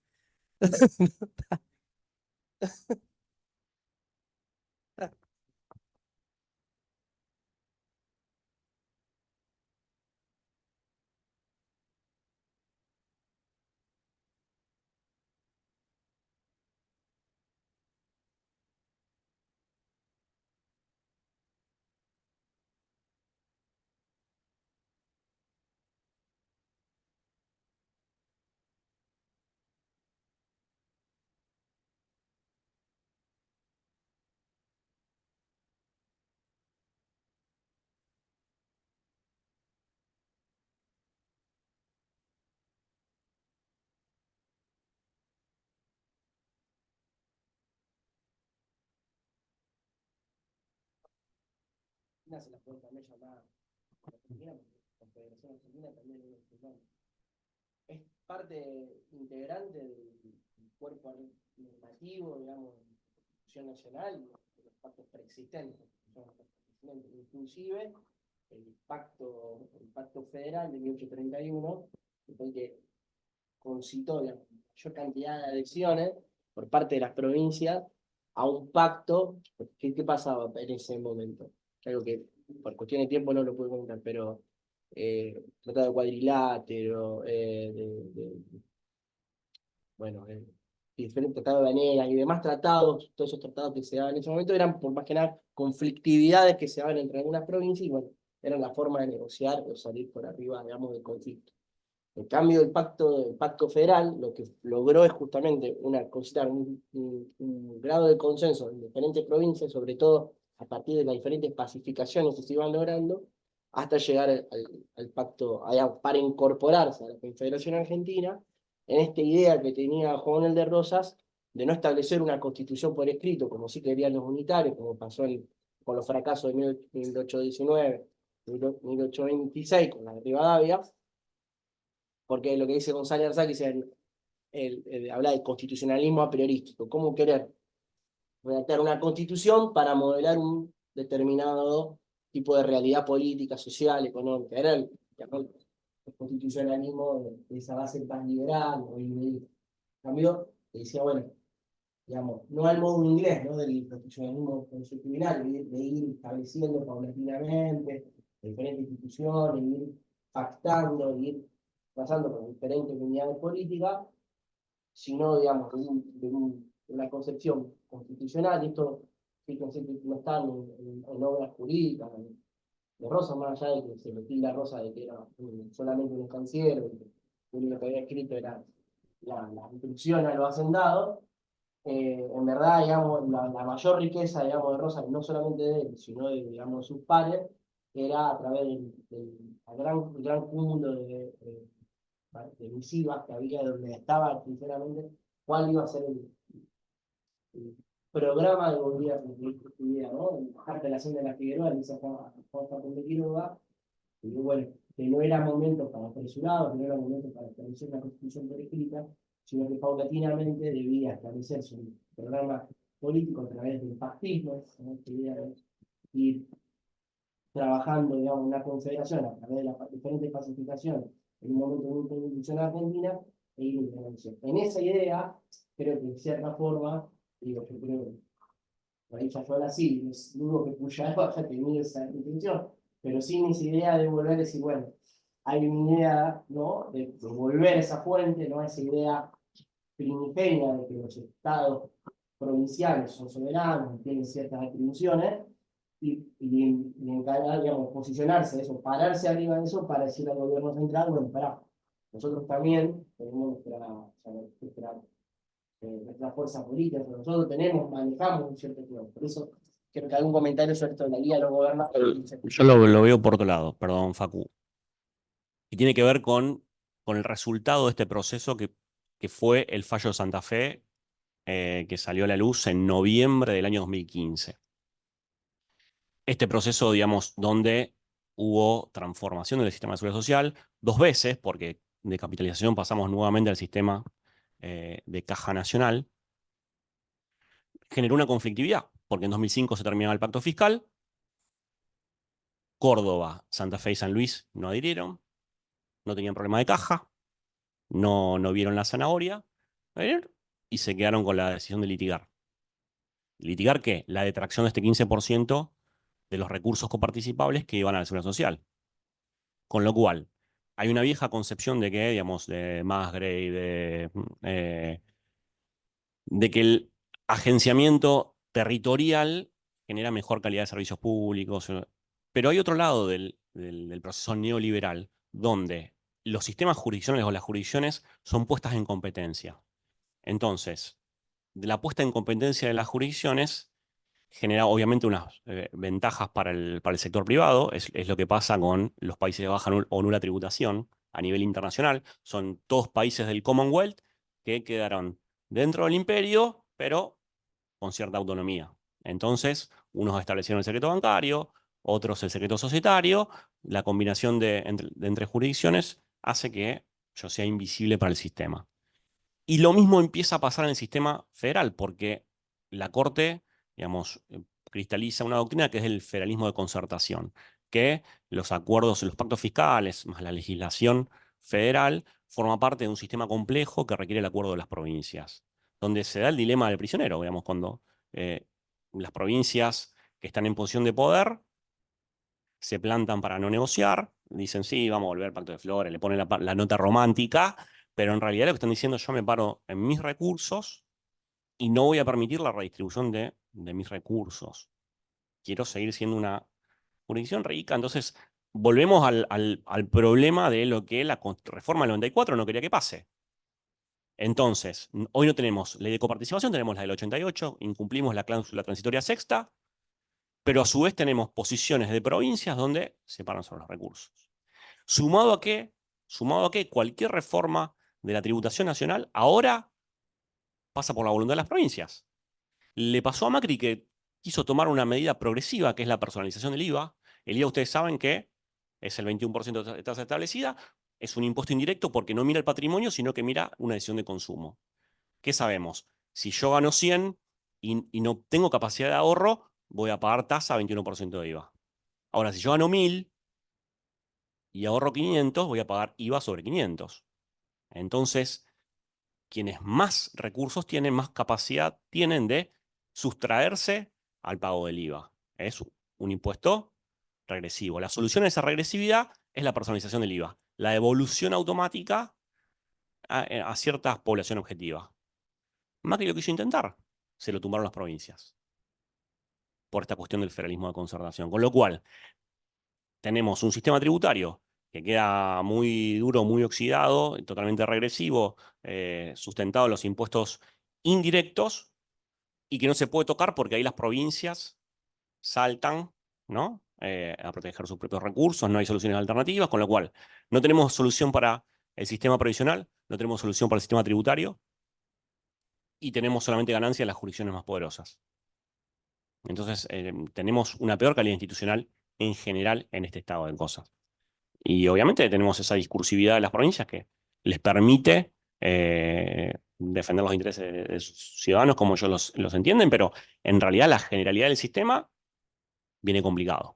[SPEAKER 1] Se la puede también llamar Argentina, porque la Confederación Argentina también es un instrumento. Es parte integrante del cuerpo normativo, digamos, de la Constitución Nacional y de los pactos preexistentes. Inclusive el pacto federal de 1831, que fue el que concitó la mayor cantidad de adhesiones por parte de las provincias a un pacto. ¿Qué pasaba en ese momento? Algo que por cuestión de tiempo no lo puedo comentar, pero tratado de cuadrilátero, bueno, diferentes tratados de Banegas y demás tratados, todos esos tratados que se daban en ese momento eran por más que nada conflictividades que se daban entre algunas provincias y bueno, eran la forma de negociar o salir por arriba, digamos, del conflicto. En cambio, el pacto federal lo que logró es justamente un grado de consenso en diferentes provincias, sobre todo a partir de las diferentes pacificaciones que se iban logrando, hasta llegar al pacto, para incorporarse a la Confederación Argentina, en esta idea que tenía Juan Manuel de Rosas de no establecer una constitución por escrito, como sí querían los unitarios, como pasó con los fracasos de 1819, 1826, con la de Rivadavia, porque lo que dice González Arzaki habla de constitucionalismo a priorístico, cómo querer redactar una constitución para modelar un determinado tipo de realidad política, social, económica. Era el constitucionalismo de esa base más liberal o liberal. Cambio, que decía, bueno, digamos, no al modo inglés, ¿no? Del constitucionalismo constitucional, de ir estableciendo paulatinamente diferentes instituciones, ir pactando, ir pasando por diferentes unidades políticas, sino, digamos, de una concepción constitucional. Esto sí, conceptos no están en obras jurídicas de Rosas, más allá de que se le tilda a Rosas de que era solamente un estanciero, y lo único que había escrito era la instrucción a los hacendados. En verdad, digamos, la mayor riqueza, digamos, de Rosas, no solamente de él, sino de, digamos, sus pares, era a través del gran cúmulo de misivas que había, donde estaba, sinceramente, cuál iba a ser el programa de gobierno que estuviera, ¿no? En la carta de la Hacienda de la Figueroa, dice Juan de Quiroga, y bueno, que no era momento para apresurados, que no era momento para establecer una constitución por escrita, sino que paulatinamente debía establecerse un programa político a través del pactismo, ¿no? Que idea de ir trabajando, digamos, una confederación a través de las diferentes pacificaciones en un momento de una constitución argentina e ir implementando. En esa idea, creo que de cierta forma, digo, yo creo que por ahí Fayol sí, dudo que Puyaro haya tenido esa intención, pero sí esa idea de volver a decir, bueno, hay una idea, ¿no? De volver a esa fuente, ¿no? Esa idea primigenia de que los estados provinciales son soberanos, tienen ciertas atribuciones, y encarar, digamos, posicionarse eso, pararse arriba de eso para decir al gobierno central, bueno, pará, nosotros también tenemos nuestra fuerza política, nosotros manejamos un cierto tiempo. Por eso creo que algún comentario sobre esto de la guía de los gobernadores.
[SPEAKER 3] Yo lo veo por otro lado, perdón, Facu. Y tiene que ver con el resultado de este proceso que fue el fallo de Santa Fe, que salió a la luz en noviembre del año 2015. Este proceso, digamos, donde hubo transformación del sistema de seguridad social dos veces, porque de capitalización pasamos nuevamente al sistema de caja nacional, generó una conflictividad, porque en 2005 se terminaba el pacto fiscal, Córdoba, Santa Fe y San Luis no adhirieron, no tenían problema de caja, no vieron la zanahoria, y se quedaron con la decisión de litigar. ¿Litigar qué? La detracción de este 15% de los recursos coparticipables que iban a la seguridad social. Con lo cual, hay una vieja concepción de que, digamos, de Musgrave, de que el agenciamiento territorial genera mejor calidad de servicios públicos. Pero hay otro lado del proceso neoliberal, donde los sistemas jurisdiccionales o las jurisdicciones son puestas en competencia. Entonces, de la puesta en competencia de las jurisdicciones genera obviamente unas ventajas para el sector privado, es lo que pasa con los países de baja o nula tributación a nivel internacional. Son todos países del Commonwealth que quedaron dentro del imperio, pero con cierta autonomía. Entonces, unos establecieron el secreto bancario, otros el secreto societario. La combinación entre jurisdicciones hace que yo sea invisible para el sistema. Y lo mismo empieza a pasar en el sistema federal, porque la Corte, digamos, cristaliza una doctrina que es el federalismo de concertación, que los acuerdos, los pactos fiscales, más la legislación federal, forma parte de un sistema complejo que requiere el acuerdo de las provincias, donde se da el dilema del prisionero, digamos, cuando las provincias que están en posición de poder se plantan para no negociar, dicen, sí, vamos a volver al Pacto de Flores, le ponen la nota romántica, pero en realidad lo que están diciendo, yo me paro en mis recursos y no voy a permitir la redistribución de mis recursos. Quiero seguir siendo una jurisdicción rica. Entonces, volvemos al problema de lo que la reforma del 94 no quería que pase. Entonces, hoy no tenemos ley de coparticipación, tenemos la del 88, incumplimos la cláusula transitoria sexta, pero a su vez tenemos posiciones de provincias donde se paran sobre los recursos. Sumado a que cualquier reforma de la tributación nacional ahora pasa por la voluntad de las provincias. Le pasó a Macri que quiso tomar una medida progresiva, que es la personalización del IVA. El IVA, ustedes saben que es el 21% de tasa establecida, es un impuesto indirecto porque no mira el patrimonio, sino que mira una decisión de consumo. ¿Qué sabemos? Si yo gano 100 y no tengo capacidad de ahorro, voy a pagar tasa 21% de IVA. Ahora, si yo gano 1000 y ahorro 500, voy a pagar IVA sobre 500. Entonces, quienes más recursos tienen, más capacidad tienen de sustraerse al pago del IVA. Es un impuesto regresivo. La solución a esa regresividad es la personalización del IVA, la devolución automática a cierta población objetiva. Macri lo quiso intentar, se lo tumbaron las provincias por esta cuestión del federalismo de concertación. Con lo cual, tenemos un sistema tributario que queda muy duro, muy oxidado, totalmente regresivo, sustentado en los impuestos indirectos y que no se puede tocar porque ahí las provincias saltan, ¿no? A proteger sus propios recursos, no hay soluciones alternativas, con lo cual no tenemos solución para el sistema previsional, no tenemos solución para el sistema tributario y tenemos solamente ganancia en las jurisdicciones más poderosas. Entonces, tenemos una peor calidad institucional en general en este estado de cosas. Y obviamente tenemos esa discursividad de las provincias que les permite defender los intereses de sus ciudadanos como ellos los entienden, pero en realidad la generalidad del sistema viene complicado.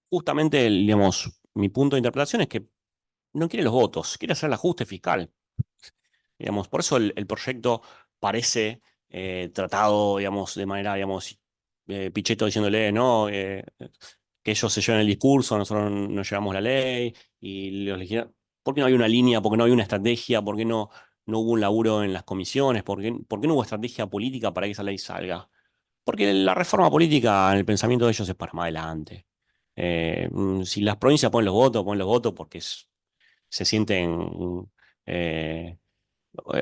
[SPEAKER 3] Justamente, digamos, mi punto de interpretación es que no quiere los votos, quiere hacer el ajuste fiscal. Digamos, por eso el proyecto parece tratado, digamos, de manera, digamos, Pichetto diciéndole, no, que ellos se lleven el discurso, nosotros nos llevamos la ley, y los legisladores, ¿por qué no hay una línea? ¿Por qué no hay una estrategia? ¿Por qué no hubo un laburo en las comisiones? ¿Por qué no hubo estrategia política para que esa ley salga? Porque la reforma política en el pensamiento de ellos es para más adelante. Si las provincias ponen los votos porque se sienten eh,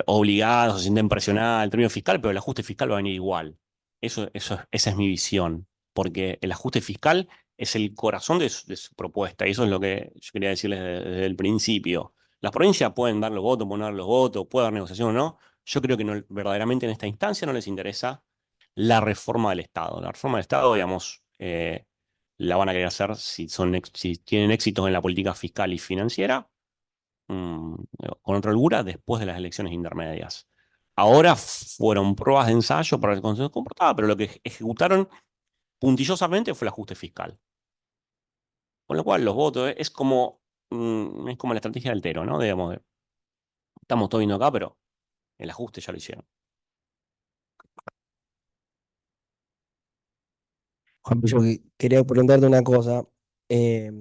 [SPEAKER 3] obligados, se sienten presionados el término fiscal, pero el ajuste fiscal va a venir igual. Esa es mi visión, porque el ajuste fiscal es el corazón de su propuesta, y eso es lo que yo quería decirles desde el principio. Las provincias pueden dar los votos, pueden dar los votos, puede haber negociación o no. Yo creo que verdaderamente en esta instancia no les interesa la reforma del Estado. La reforma del Estado, digamos, la van a querer hacer si tienen éxitos en la política fiscal y financiera, mm, con otra holgura después de las elecciones intermedias. Ahora fueron pruebas de ensayo para ver cómo se comportaba, pero lo que ejecutaron puntillosamente fue el ajuste fiscal. Con lo cual los votos es como la estrategia del Tero, ¿no? Digamos, estamos todos viendo acá, pero el ajuste ya lo hicieron.
[SPEAKER 1] Juan, yo quería preguntarte una cosa. eh,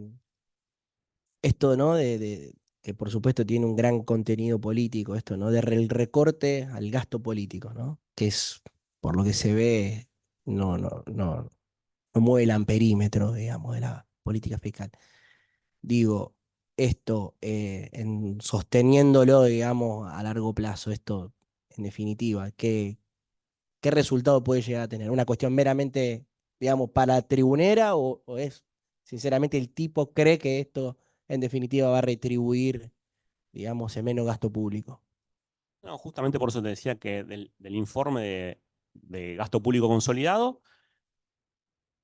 [SPEAKER 1] Esto, ¿no? Que por supuesto tiene un gran contenido político, esto, ¿no? El recorte al gasto político, ¿no? Que es, por lo que se ve, no mueve el amperímetro, digamos, de la política fiscal. Digo, esto, sosteniéndolo, digamos, a largo plazo, esto, en definitiva, ¿qué resultado puede llegar a tener? ¿Una cuestión meramente, digamos, para tribunera o es, sinceramente, el tipo cree que esto, en definitiva, va a retribuir, digamos, en menos gasto público?
[SPEAKER 3] No, justamente por eso te decía que del informe de gasto público consolidado,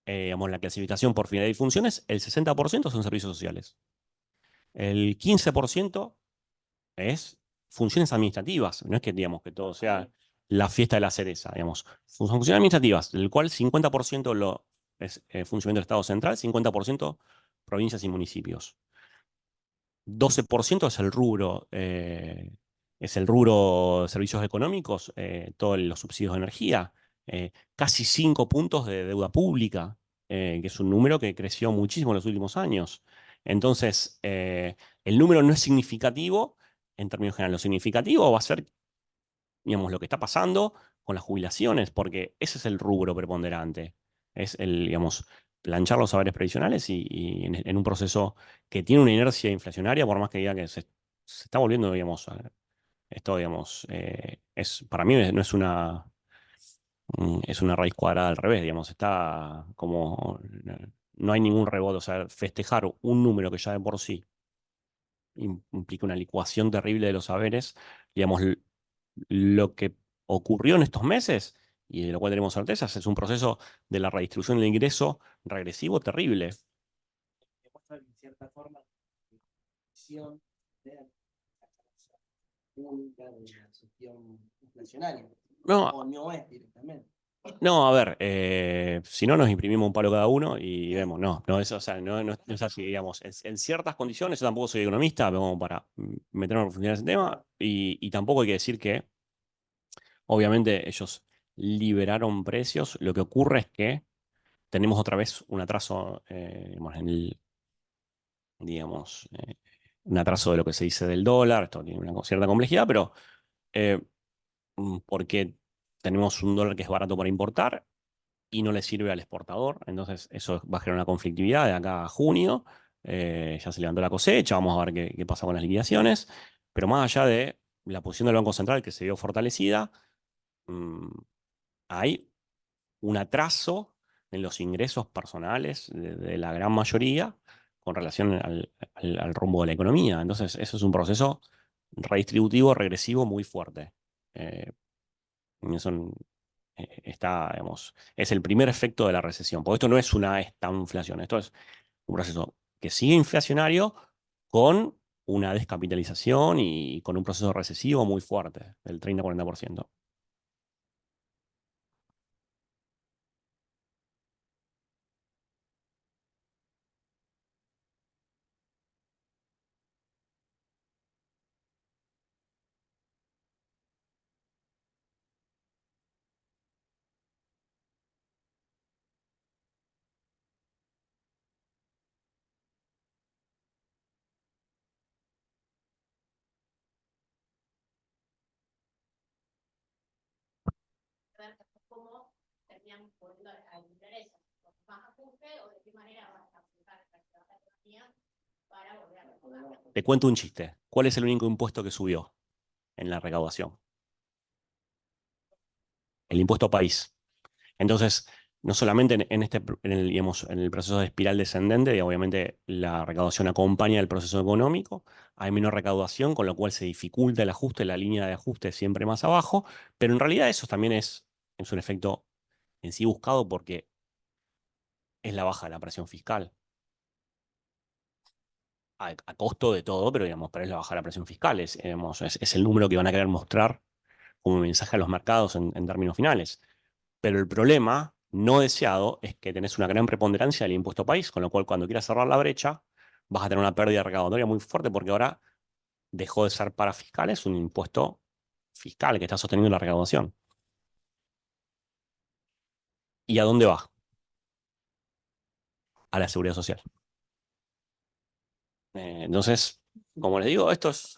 [SPEAKER 3] digamos, la clasificación por finalidad y funciones, el 60% son servicios sociales. El 15% es funciones administrativas. No es que, digamos, que todo sea la fiesta de la cereza, digamos. Son funciones administrativas, del cual 50% es funcionamiento del Estado central, 50% provincias y municipios. 12% es el rubro de servicios económicos, todos los subsidios de energía, casi 5 puntos de deuda pública, que es un número que creció muchísimo en los últimos años. Entonces, el número no es significativo en términos generales. Lo significativo va a ser, digamos, lo que está pasando con las jubilaciones, porque ese es el rubro preponderante. Es el, digamos, planchar los saberes previsionales y en un proceso que tiene una inercia inflacionaria, por más que diga que se está volviendo, digamos, esto, digamos, para mí no es es una raíz cuadrada al revés, digamos, está como, no hay ningún rebote, o sea, festejar un número que ya de por sí implica una licuación terrible de los saberes, digamos, lo que ocurrió en estos meses, y de lo cual tenemos certezas, es un proceso de la redistribución del ingreso regresivo terrible.
[SPEAKER 1] Demuestra en cierta forma la visión de la única de la gestión inflacionaria.
[SPEAKER 3] No,
[SPEAKER 1] O no es directamente.
[SPEAKER 3] no, a ver, si no nos imprimimos un palo cada uno y vemos, no, eso, o sea, no es así, digamos, en ciertas condiciones, yo tampoco soy economista, pero como para meterme a profundidad en ese tema, y tampoco hay que decir que, obviamente, ellos liberaron precios, lo que ocurre es que tenemos otra vez un atraso, digamos, digamos, un atraso de lo que se dice del dólar, esto tiene una cierta complejidad, pero eh, porque tenemos un dólar que es barato para importar y no le sirve al exportador. Entonces, eso va a generar una conflictividad de acá a junio. Ya se levantó la cosecha, vamos a ver qué pasa con las liquidaciones. Pero más allá de la posición del Banco Central que se vio fortalecida, mm, hay un atraso en los ingresos personales de la gran mayoría con relación al rumbo de la economía. Entonces, eso es un proceso redistributivo, regresivo muy fuerte. Eh, y eso está, digamos, es el primer efecto de la recesión. Porque esto no es una estanflación, esto es un proceso que sigue inflacionario con una descapitalización y con un proceso recesivo muy fuerte, del 30-40%.
[SPEAKER 4] Ver cómo terminan volviendo a intereses, con más ajuste o de qué manera van a aplicar la economía para volver a retomar.
[SPEAKER 3] Te cuento un chiste. ¿Cuál es el único impuesto que subió en la recaudación? El impuesto país. Entonces, no solamente digamos, en el proceso de espiral descendente, y obviamente la recaudación acompaña el proceso económico, hay menor recaudación, con lo cual se dificulta el ajuste, la línea de ajuste siempre más abajo, pero en realidad eso también es un efecto en sí buscado porque es la baja de la presión fiscal, a costo de todo, pero digamos, pero es la baja de la presión fiscal, digamos, es el número que van a querer mostrar como mensaje a los mercados en términos finales. Pero el problema no deseado es que tenés una gran preponderancia del impuesto país, con lo cual cuando quieras cerrar la brecha vas a tener una pérdida recaudatoria muy fuerte porque ahora dejó de ser para fiscales un impuesto fiscal que está sosteniendo la recaudación. ¿Y a dónde va? A la seguridad social. Entonces, como les digo, esto es